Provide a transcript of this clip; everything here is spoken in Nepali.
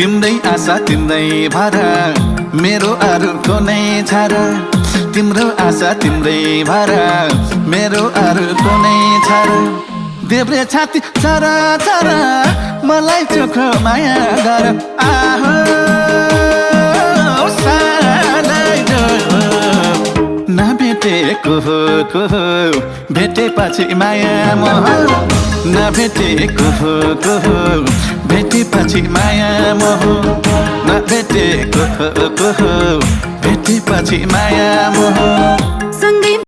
तिम्रै आशा तिम्रै भर मेरो अरू कुनै छ र तिम्रो आशा तिम्रै भर मेरो अरू कुनै छ र देब्रे छाती चरा चरा मलाई चोखो माया गर आहो नभेटेको हो भेटेपछि माया मोह नभेटेको हो भेटेपछि माया मोह नभेटेको हो भेटेपछि माया मोह